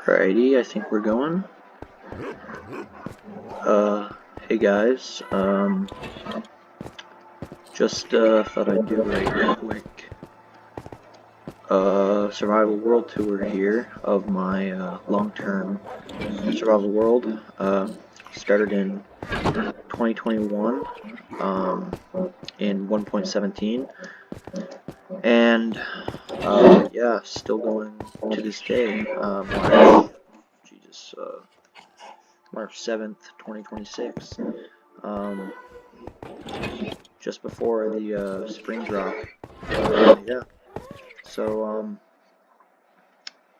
Alrighty, I think we're going. Hey guys, just thought I'd do a quick survival world tour here of my long-term survival world. Started in 2021, um, in 1.17, and yeah, still going to this day. March 7th, 2026. Um, just before the spring drop. Yeah. So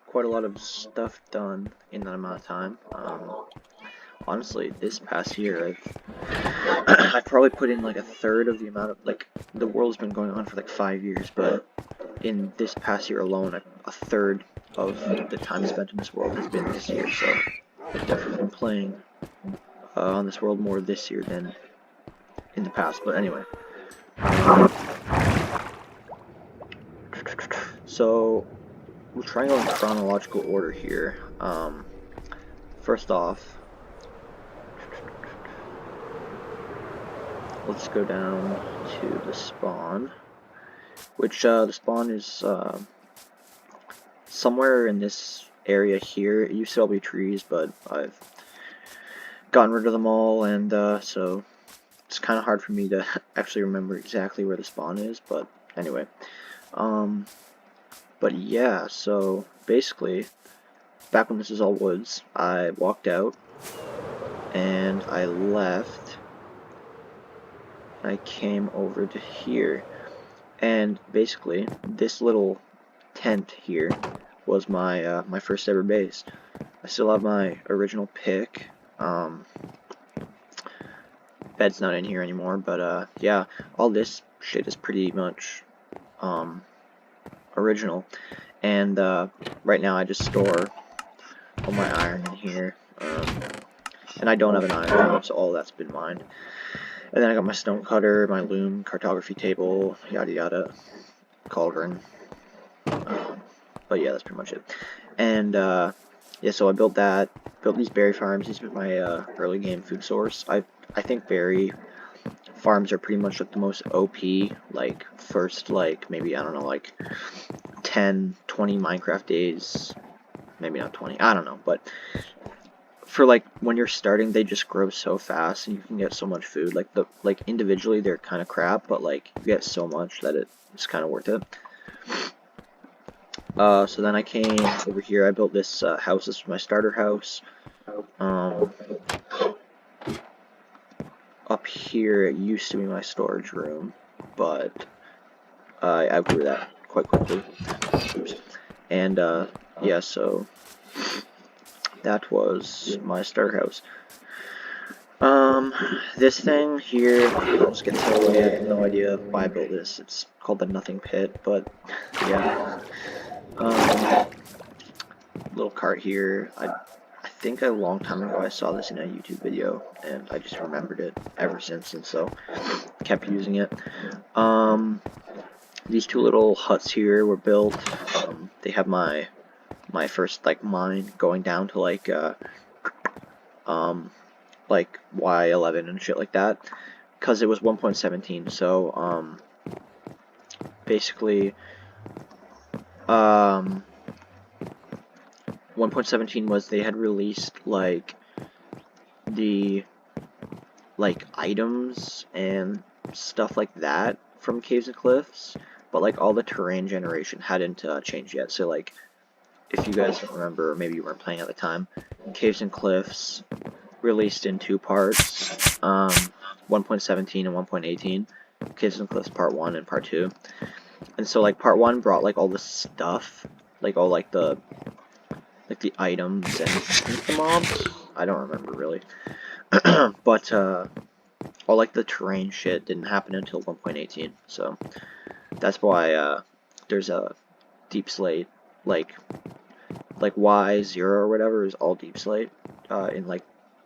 quite a lot of stuff done in that amount of time. Honestly, this past year, I've probably put in like a third of the amount of the world's been going on for like 5 years, but in this past year alone, a third of the time spent in this world has been this year. So I've definitely been playing on this world more this year than in the past. But anyway, so we'll try and go in chronological order here. First off, let's go down to the spawn, which the spawn is somewhere in this area here. It used to all be trees, but I've gotten rid of them all, and so it's kind of hard for me to actually remember exactly where the spawn is, but anyway. But yeah, so basically, back when this is all woods, I walked out, and I left. I came over to here, and basically, this little tent here was my my first ever base. I still have my original pick. Bed's not in here anymore, but yeah, all this shit is pretty much original. And right now I just store all my iron in here, and I don't have an iron farm, so all that's been mined. And then I got my stone cutter, my loom, cartography table, yada yada, cauldron. But yeah, that's pretty much it. And yeah, so I built that, built these berry farms. These were my early game food source. I think berry farms are pretty much like the most OP, like first like maybe, I don't know, like 10, 20 Minecraft days, maybe not 20, I don't know, but for like when you're starting, they just grow so fast and you can get so much food. Like individually they're kind of crap, but like you get so much that it's kind of worth it. So then I came over here. I built this house. This was my starter house. Up here it used to be my storage room, but I outgrew that quite quickly. Oops. And yeah, so that was my starter house. This thing here, I'll just get to the way. I have no idea why I built this. It's called the Nothing Pit, but yeah. Little cart here. I think a long time ago I saw this in a YouTube video, and I just remembered it ever since, and so kept using it. These two little huts here were built. They have my first like mine going down to like Y11 and shit like that, because it was 1.17. So basically 1.17 was they had released like the items and stuff like that from Caves and Cliffs, but like all the terrain generation hadn't changed yet. So like if you guys don't remember, or maybe you weren't playing at the time, Caves and Cliffs released in two parts, 1.17 and 1.18. Caves and Cliffs Part 1 and Part 2. And so like Part 1 brought like all the stuff, like all like the items and the mobs. I don't remember really. But all like the terrain shit didn't happen until 1.18. So that's why there's a deep slate, like Y0 or whatever is all deep slate in like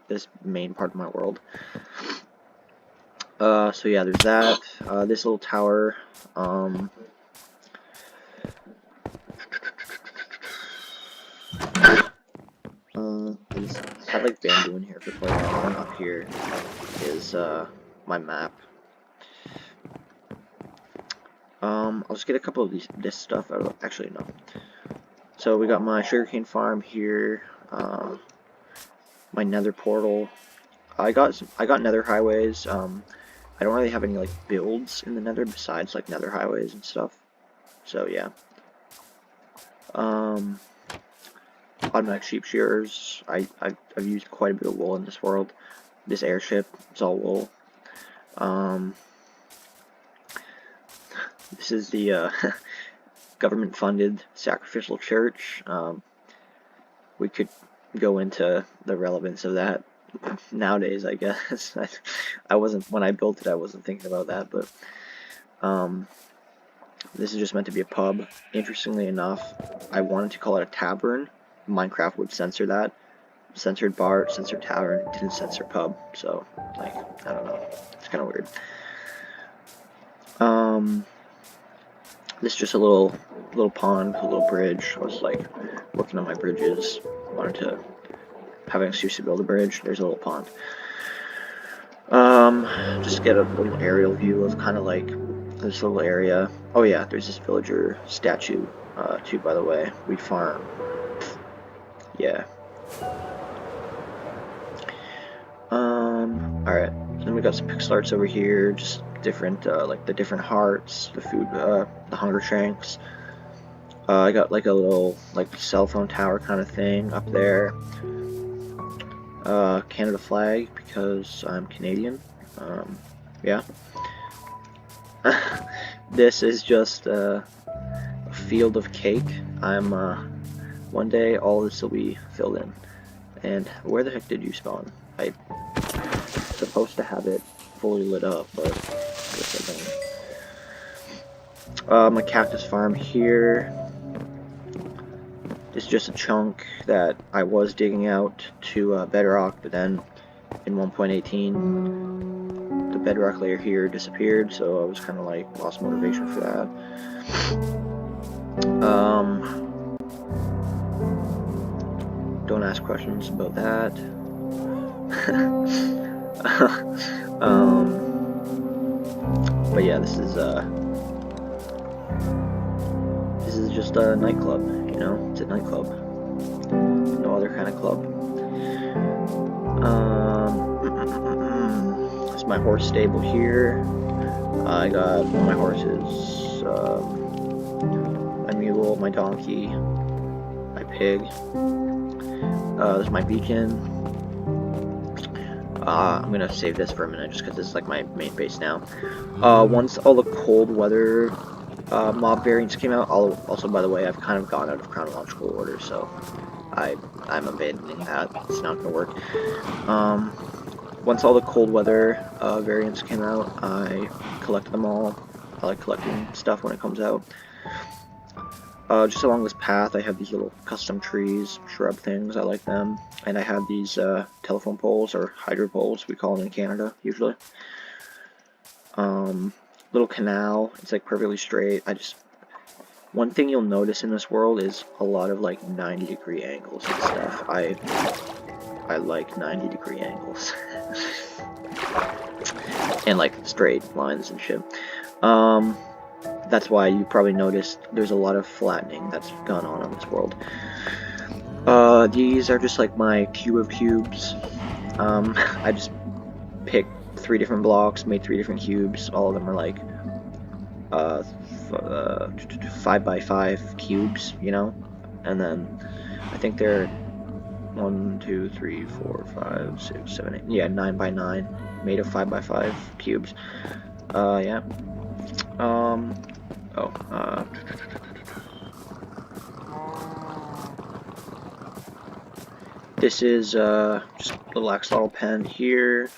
this main part of my world. So yeah, there's that. This little tower. had like bamboo in here for quite a while, and up here is my map. I'll just get a couple of this stuff out of, actually no. So we got my sugarcane farm here, my nether portal. I got nether highways. I don't really have any like builds in the nether besides like nether highways and stuff. So yeah. Automatic sheep shearers. I've used quite a bit of wool in this world. This airship, it's all wool. This is the government-funded sacrificial church. We could go into the relevance of that nowadays, I guess. I wasn't, when I built it, I wasn't thinking about that, but this is just meant to be a pub. Interestingly enough, I wanted to call it a tavern. Minecraft would censor that. Censored bar, censored tavern, didn't censor pub, so, like, I don't know. It's kind of weird. This is just a little pond, a little bridge. I was, like, working on my bridges. Wanted to have an excuse to build a bridge. There's a little pond. Just get a little aerial view of kind of, like, this little area. Oh, yeah, there's this villager statue, too, by the way. We farm. Yeah. Alright, then we got some pixel arts over here, just different, like the different hearts, the food, the hunger shanks. I got like a little, like, cell phone tower kind of thing up there. Canada flag, because I'm Canadian. Yeah. This is just a field of cake. One day all this will be filled in. And where the heck did you spawn? I'm supposed to have it fully lit up, but I guess I don't. My cactus farm here. It's just a chunk that I was digging out to Bedrock, but then in 1.18 the Bedrock layer here disappeared, so I was kind of like lost motivation for that. Don't ask questions about that. But yeah, this is just a nightclub, you know? It's a nightclub. No other kind of club. This is my horse stable here. I got one of my horses, my mule, my donkey, my pig. This is my beacon. I'm gonna save this for a minute just because this is like my main base now. Once all the cold weather mob variants came out, also by the way, I've kind of gone out of chronological order, so I'm abandoning that. It's not gonna work. Once all the cold weather variants came out, I collected them all. I like collecting stuff when it comes out. Just along this path, I have these little custom trees, shrub things. I like them. And I have these telephone poles, or hydro poles, we call them in Canada, usually. Little canal. It's like perfectly straight. One thing you'll notice in this world is a lot of like 90-degree angles and stuff. I like 90-degree angles. And like straight lines and shit. That's why you probably noticed there's a lot of flattening that's gone on in this world. These are just like my cube of cubes. I just picked 3 different blocks, made 3 different cubes. All of them are like 5x5 cubes, you know? And then I think they're 1, 2, 3, 4, 5, 6, 7, 8. Yeah, 9x9, made of 5x5 cubes. Yeah. This is just a little axolotl pen here.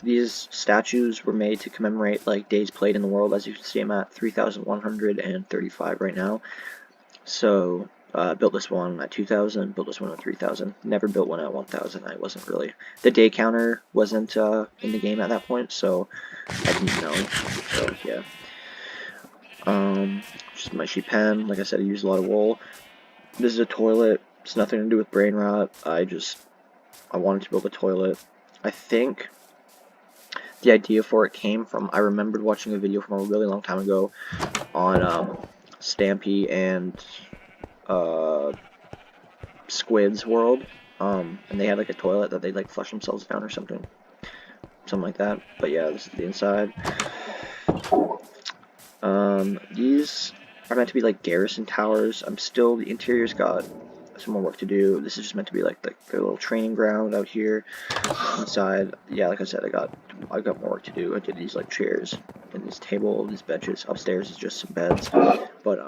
These statues were made to commemorate like days played in the world. As you can see, I'm at 3,135 right now. So built this one at 2,000, built this one at 3,000. Never built one at 1,000. I wasn't really, the day counter wasn't in the game at that point, so I didn't know. So yeah. Just my sheep pen. Like I said, I use a lot of wool. This is a toilet. It's nothing to do with brain rot. I wanted to build a toilet. I think the idea for it came from, I remembered watching a video from a really long time ago on Stampy and Squid's world, and they had like a toilet that they'd like flush themselves down or something like that. But yeah, this is the inside. These are meant to be like garrison towers. The interior's got some more work to do. This is just meant to be like their little training ground out here. Inside, yeah, like I said, I got more work to do. I did these like chairs and this table, these benches. Upstairs is just some beds, but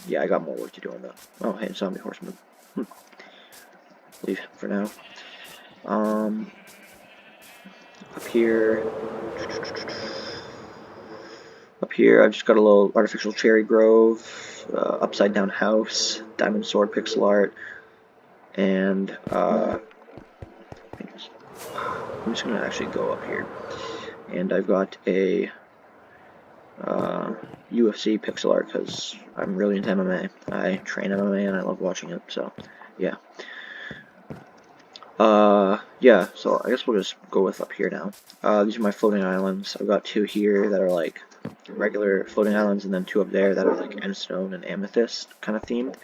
yeah, I got more work to do on that. Oh, hey, zombie horseman. Leave for now. Up here, I've just got a little artificial cherry grove, upside down house, diamond sword pixel art, and I'm just gonna actually go up here, and I've got a UFC pixel art because I'm really into MMA. I train MMA and I love watching it. So yeah. Yeah, so I guess we'll just go with up here now. These are my floating islands. I've got 2 here that are like regular floating islands, and then 2 up there that are like endstone and amethyst kind of themed.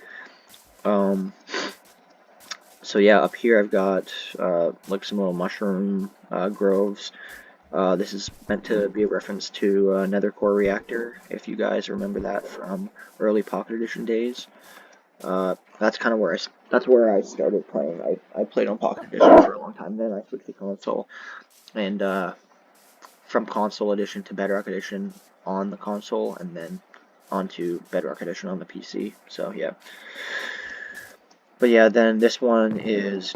So yeah, up here I've got like some little mushroom groves. This is meant to be a reference to Nether Core Reactor, if you guys remember that from early Pocket Edition days. That's kind of where I started playing. I played on Pocket Edition for a long time, then I switched to console, and from console edition to Bedrock edition on the console, and then onto Bedrock edition on the PC. So yeah. But yeah, then this one is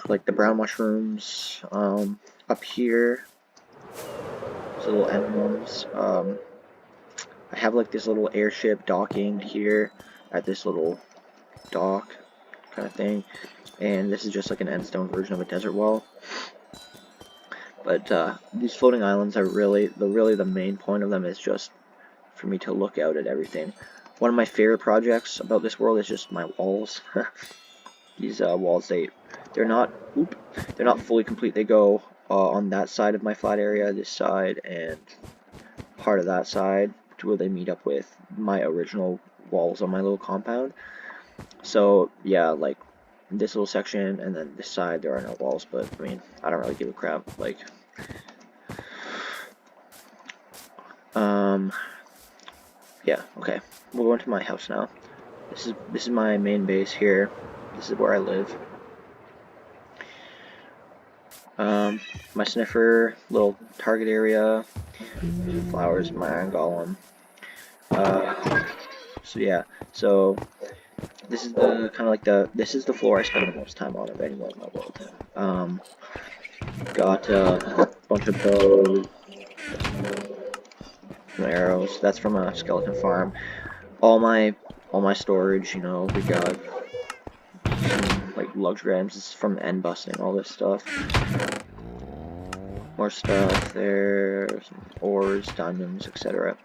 like the brown mushrooms. Up here, these little emblems. I have like this little airship docking here at this little dock kind of thing, and this is just like an endstone version of a desert wall. But these floating islands are really the main point of them is just for me to look out at everything. One of my favorite projects about this world is just my walls. These walls, they're not fully complete. They go on that side of my flat area, this side, and part of that side, to where they meet up with my original walls on my little compound. So yeah, like this little section and then this side, there are no walls, but I mean, I don't really give a crap. Like, yeah, okay, we'll go into my house now. This is my main base here. This is where I live. My sniffer, little target area, flowers, my iron golem. So yeah, so this is the kind of like this is the floor I spend the most time on of anyone in my world. Got a bunch of bows, some arrows. That's from a skeleton farm. All my storage, you know, we got some, like, luxury items. This is from end busting, all this stuff. More stuff there, some ores, diamonds, etc.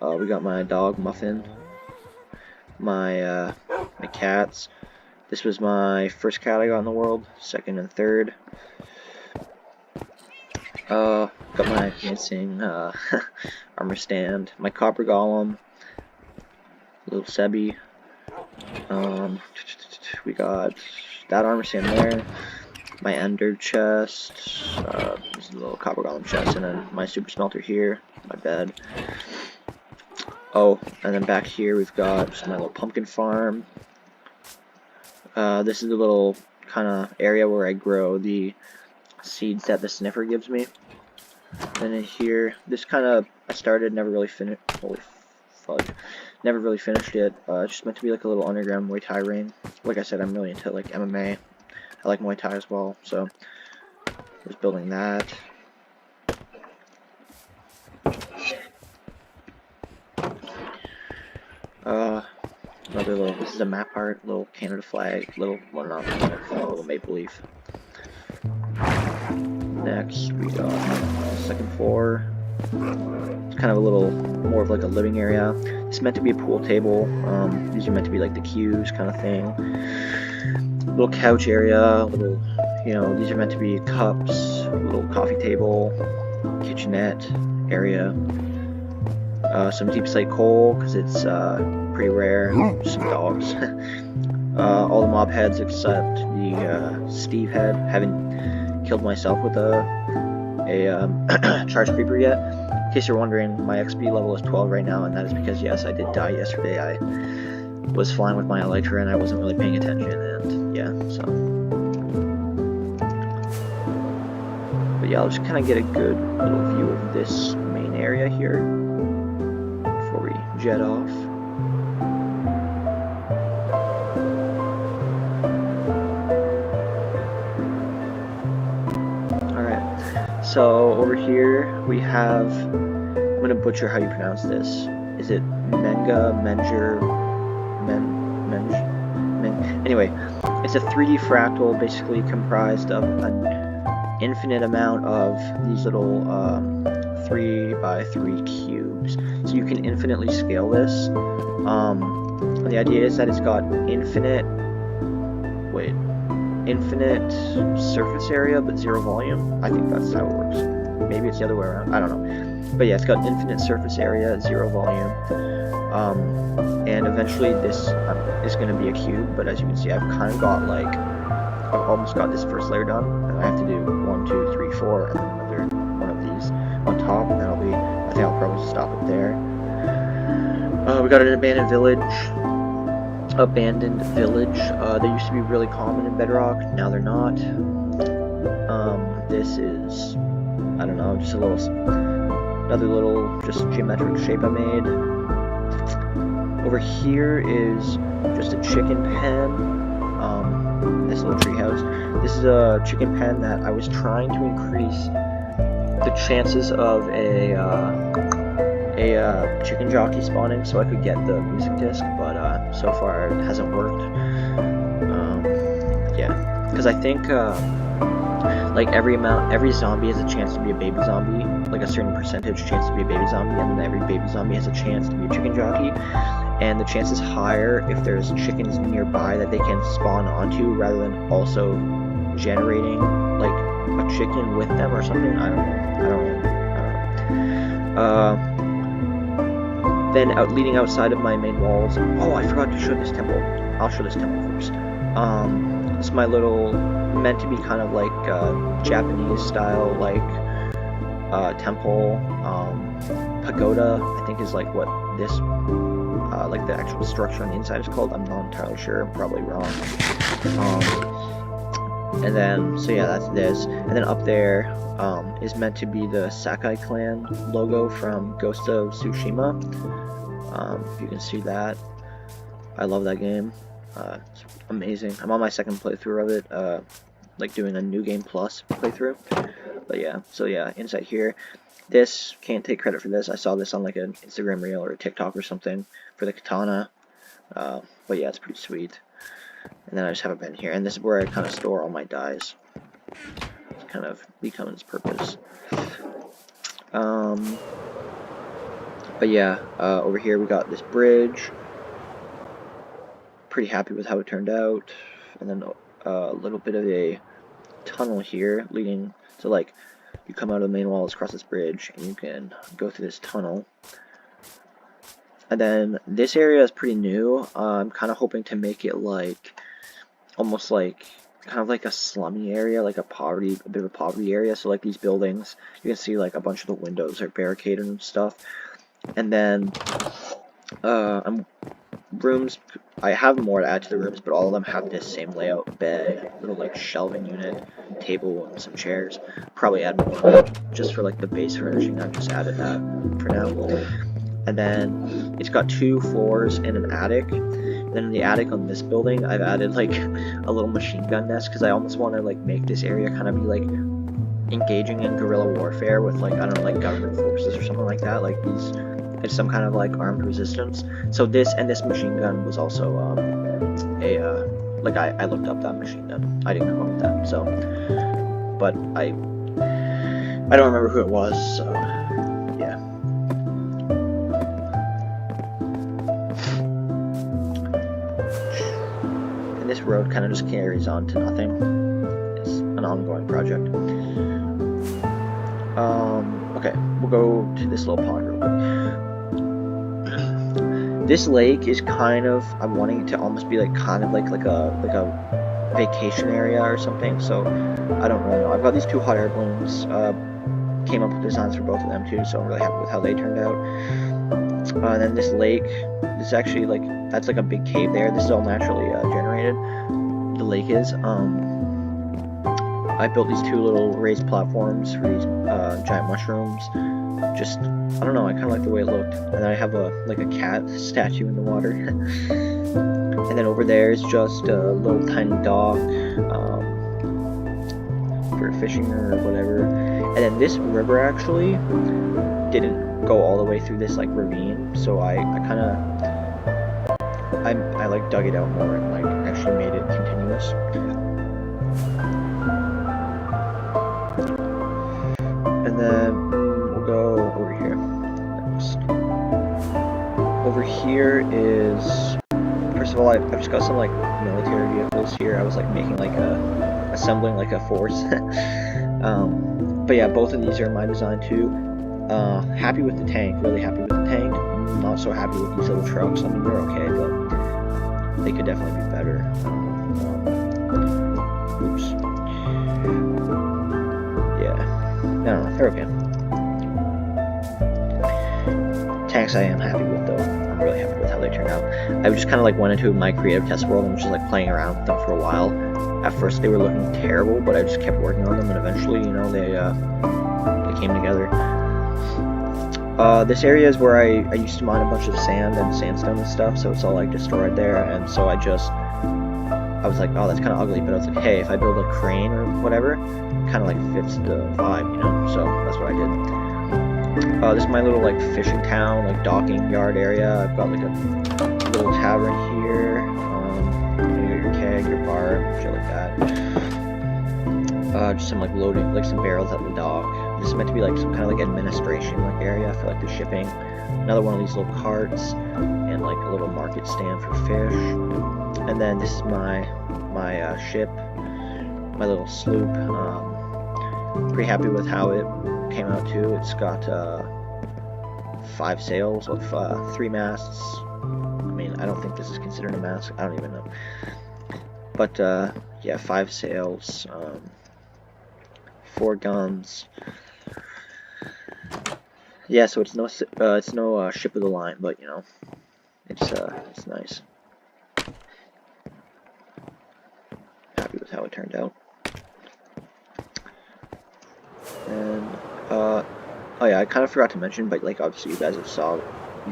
We got my dog Muffin, my cats. This was my first cat I got in the world, second and third. Got my dancing armor stand, my copper golem, little Sebi. We got that armor stand there, my ender chest, this is a little copper golem chest, and then my super smelter here, my bed. Oh, and then back here we've got just my little pumpkin farm. This is the little kind of area where I grow the seeds that the sniffer gives me. And in here, this kind of, I started, never really finished, holy fudge, never really finished it. It's just meant to be like a little underground Muay Thai ring. Like I said, I'm really into like MMA. I like Muay Thai as well, so just building that. Another little, this is a map art, little Canada flag, little, well, not Canada flag, little maple leaf. Next, we got second floor. It's kind of a little more of like a living area. It's meant to be a pool table. These are meant to be like the cues kind of thing. little couch area, little, you know, these are meant to be cups, little coffee table, kitchenette area, some deep slate coal because it's pretty rare, some dogs, all the mob heads except the Steve head. Haven't killed myself with a charge creeper yet. In case you're wondering, my XP level is 12 right now, and that is because, yes, I did die yesterday. I was flying with my elytra and I wasn't really paying attention, and yeah, so. But yeah, I'll just kind of get a good little view of this main area here before we jet off. Alright, so over here we have, I'm going to butcher how you pronounce this. Is it Menga, Menger, Anyway, it's a 3D fractal basically comprised of an infinite amount of these little 3x3 cubes. So you can infinitely scale this. The idea is that it's got infinite surface area but 0 volume. I think that's how it works. Maybe it's the other way around. I don't know. But yeah, it's got infinite surface area, 0 volume. And eventually this is going to be a cube, but as you can see, I've kind of got like, I've almost got this first layer done, and I have to do 1, 2, 3, 4, and then another one of these on top, and that'll be, I think I'll probably stop it there. We got an abandoned village. They used to be really common in Bedrock, now they're not. This is, I don't know, just another little just geometric shape I made. Over here is just a chicken pen, this little treehouse. This is a chicken pen that I was trying to increase the chances of a chicken jockey spawning so I could get the music disc, but so far it hasn't worked. Yeah, because I think like every zombie has a chance to be a baby zombie, like a certain percentage chance to be a baby zombie, and then every baby zombie has a chance to be a chicken jockey. And the chance is higher if there's chickens nearby that they can spawn onto rather than also generating like a chicken with them or something. I don't know. Then leading outside of my main walls. Oh, I forgot to show this temple. I'll show this temple first. This is my little, meant to be kind of like Japanese style like temple. Pagoda, I think is like what this like the actual structure on the inside is called. I'm not entirely sure, I'm probably wrong. And then, so yeah, that's this. And then up there is meant to be the Sakai clan logo from Ghost of Tsushima. You can see that. I love that game. It's amazing. I'm on my second playthrough of it, like doing a New Game Plus playthrough. But yeah, so yeah, inside here. This, can't take credit for this. I saw this on like an Instagram reel or a TikTok or something for the katana. But yeah, it's pretty sweet. And then I just have a pen here. And this is where I kind of store all my dyes. It's kind of become its purpose. But yeah, over here we got this bridge. Pretty happy with how it turned out. And then a little bit of a tunnel here leading to like, you come out of the main walls, cross this bridge, and you can go through this tunnel. And then this area is pretty new. I'm kind of hoping to make it like, almost like, kind of like a slummy area, like a bit of a poverty area. So like these buildings, you can see like a bunch of the windows are barricaded and stuff. And then, rooms, I have more to add to the rooms, but all of them have this same layout: bed, little like shelving unit, table, and some chairs. Probably add more just for like the base furnishing. I've just added that for now. And then it's got 2 floors and an attic. And then in the attic on this building, I've added like a little machine gun nest because I almost want to like make this area kind of be like engaging in guerrilla warfare with like, I don't know, like government forces or something like that. Like these. It's some kind of like armed resistance. So this machine gun was also like I looked up that machine gun. I didn't come up with that. So, but I don't remember who it was. So yeah. And this road kind of just carries on to nothing. It's an ongoing project. Okay, we'll go to this little pond real quick. This lake is kind of, I'm wanting it to almost be like kind of like a vacation area or something. So I don't really know. I've got these 2 hot air balloons. Came up with designs for both of them too, so I'm really happy with how they turned out. And then this lake, this is actually like, that's like a big cave there. This is all naturally generated. The lake is. I built these 2 little raised platforms for these giant mushrooms. Just, I don't know, I kind of like the way it looked. And then I have a cat statue in the water. And then over there is just a little tiny dock for fishing or whatever. And then this river actually didn't go all the way through this like ravine, so I kind of like dug it out more and like actually made it continuous. And then we'll go over here next. Over here is, first of all, I've just got some like military vehicles here. I was like making like assembling like a force. But yeah, both of these are my design too. Happy with the tank, really happy with the tank. Not so happy with these little trucks. I mean, they're okay, but they could definitely be better. Oops. Yeah, no, they're okay. Tanks I am happy with though. I'm really happy with how they turned out. I just kind of like went into my creative test world and was just like playing around with them for a while. At first they were looking terrible, but I just kept working on them, and eventually, you know, they came together. This area is where I used to mine a bunch of sand and sandstone and stuff, so it's all like destroyed there, and so I was like, oh, that's kind of ugly, but I was like, hey, if I build a crane or whatever, it kind of like fits the vibe, you know, so that's what I did. This is my little like fishing town, like docking yard area. I've got like a little tavern here. Your keg, your bar, shit like that. Just some like loading, like some barrels at the dock. This is meant to be like some kind of like administration like area for like the shipping. Another one of these little carts and like a little market stand for fish. And then this is my ship, my little sloop. Pretty happy with how it came out too. It's got 5 sails with 3 masts. I mean, I don't think this is considered a mast. I don't even know. But yeah, 5 sails, 4 guns. Yeah, so it's no ship of the line, but you know, it's nice. Happy with how it turned out. And oh yeah, I kind of forgot to mention, but like obviously you guys you've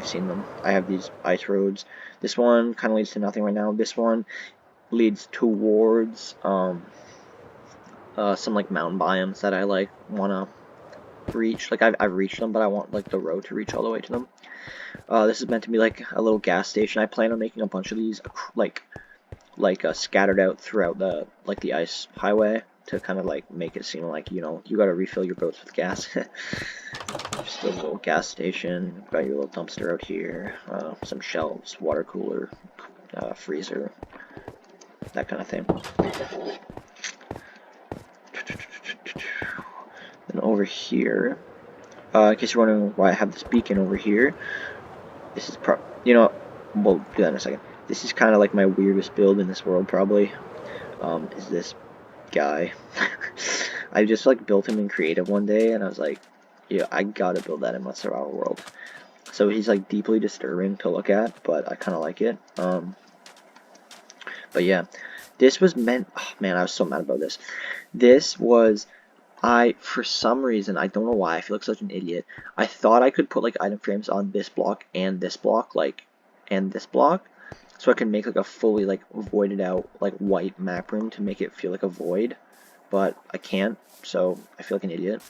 seen them. I have these ice roads. This one kind of leads to nothing right now. This one leads towards some like mountain biomes that I like wanna reach. Like I've reached them, but I want like the road to reach all the way to them. This is meant to be like a little gas station. I plan on making a bunch of these like scattered out throughout the ice highway to kind of like make it seem like, you know, you gotta refill your boats with gas. Just a little gas station. Got your little dumpster out here. Some shelves, water cooler, freezer, that kind of thing. Then over here, in case you're wondering why I have this beacon over here, this is you know, we'll do that in a second. This is kind of like my weirdest build in this world, probably. Is this guy. I just like built him in creative one day, and I was like, yeah, I gotta build that in my survival world. So he's like deeply disturbing to look at, but I kind of like it. But yeah, this was meant. Oh, man, I was so mad about this. This was. For some reason, I don't know why, I feel like such an idiot. I thought I could put like item frames on this block and this block, and this block, so I can make like a fully like voided out like white map room to make it feel like a void, but I can't, so I feel like an idiot.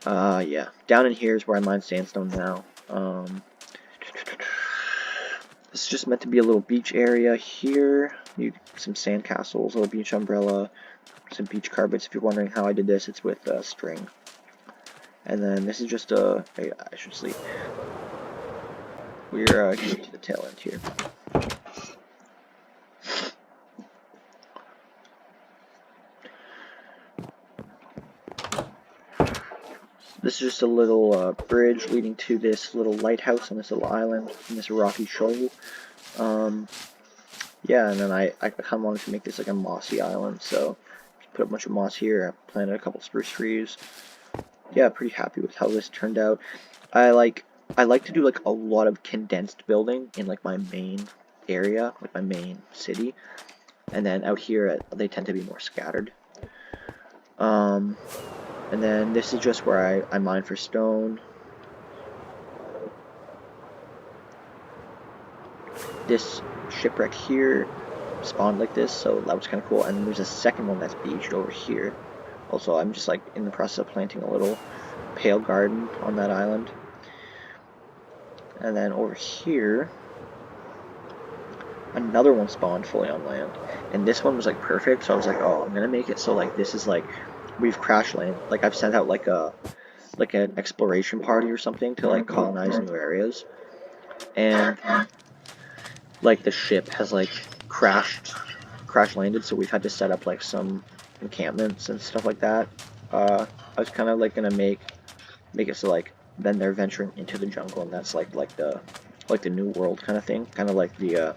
Yeah, down in here is where I mine sandstone now. This is just meant to be a little beach area here. Some sand castles, a little beach umbrella, some beach carpets. If you're wondering how I did this, it's with string. And then this is just I should sleep. we're getting to the tail end here. This is just a little bridge leading to this little lighthouse on this little island in this rocky shoal. Yeah, and then I kind of wanted to make this like a mossy island, so put a bunch of moss here. I planted a couple spruce trees. Yeah, pretty happy with how this turned out. I like to do like a lot of condensed building in like my main area, like my main city, and then out here they tend to be more scattered. And then this is just where I mine for stone. This shipwreck here spawned like this, so that was kind of cool. And there's a second one that's beached over here. Also, I'm just like in the process of planting a little pale garden on that island. And then over here, another one spawned fully on land. And this one was like perfect, so I was like, oh, I'm gonna make it so like this is like we've crash landed. Like I've sent out like an exploration party or something to like colonize new areas. And like the ship has like crash landed, so we've had to set up like some encampments and stuff like that. I was kind of like gonna make it so like then they're venturing into the jungle, and that's like the new world kind of thing, kind of like the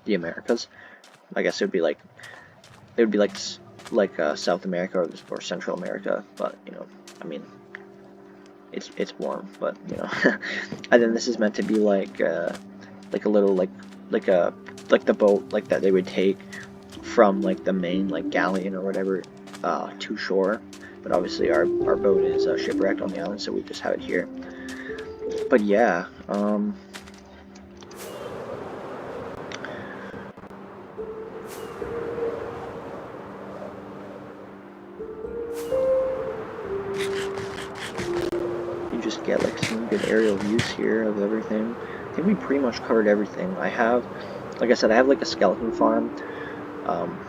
Americas. I guess it would be like South America or Central America, but you know, I mean, it's warm, but you know. And then this is meant to be like a little like the boat like that they would take from like the main like galleon or whatever to shore. But obviously our boat is shipwrecked on the island, so we just have it here. But yeah, you just get like some good aerial views here of everything. I think we pretty much covered everything. I have, like I said, I have like a skeleton farm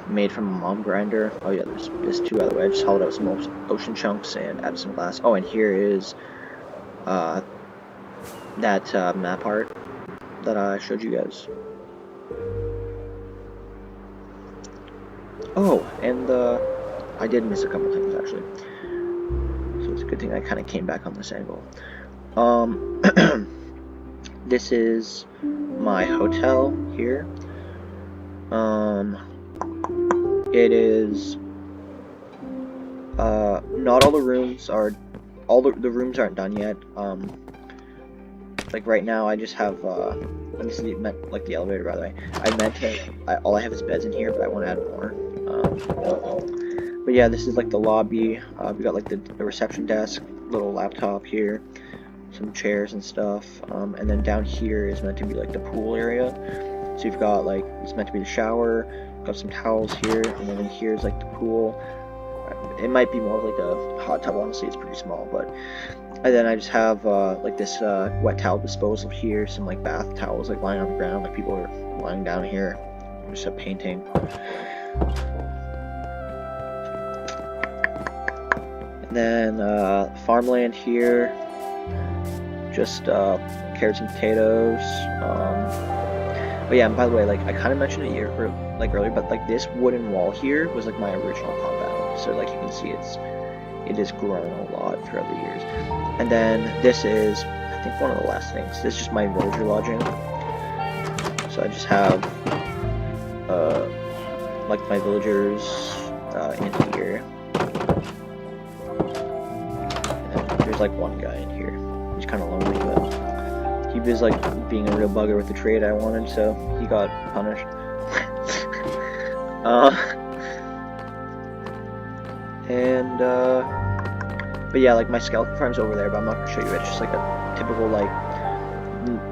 made from a mom grinder. Oh yeah, there's two, by the way. I just hollowed out some ocean chunks and added some glass. Oh, and here is that map art that I showed you guys. Oh, and I did miss a couple things actually, so it's a good thing I kind of came back on this angle. This is my hotel here. It is not all the rooms are the rooms aren't done yet. Like right now I just have this is like the elevator, by the way. All I have is beds in here, but I want to add more. But yeah, this is like the lobby. We got like the reception desk, little laptop here, some chairs and stuff, and then down here is meant to be like the pool area. So you've got like, it's meant to be the shower, got some towels here, and then in here is like the pool. It might be more of like a hot tub, honestly, it's pretty small, but. And then I just have like this wet towel disposal here, some like bath towels like lying on the ground, like people are lying down here. Just a painting. And then farmland here, just carrots and potatoes. But yeah, and by the way, like I kind of mentioned it earlier, but like this wooden wall here was like my original compound. So like you can see it has grown a lot throughout the years. And then this is, I think, one of the last things. This is just my villager lodging. So I just have like my villagers in here. And there's like one guy in here. He's kind of lonely, but he was like being a real bugger with the trade I wanted, so he got punished. But yeah, like my skeleton farm's over there, but I'm not gonna show you it. It's just like a typical like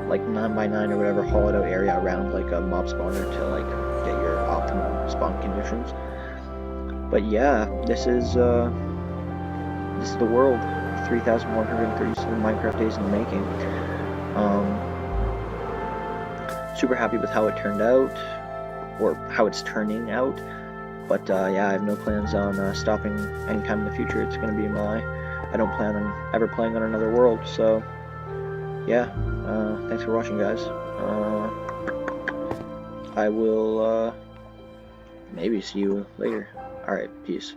9x9 or whatever hollowed out area around like a mob spawner to like get your optimal spawn conditions. But yeah, this is the world. 3,137 Minecraft days in the making. Super happy with how it turned out, or how it's turning out. But yeah, I have no plans on stopping anytime in the future. It's gonna be I don't plan on ever playing on another world. So yeah, thanks for watching, guys. I will maybe see you later. Alright, peace.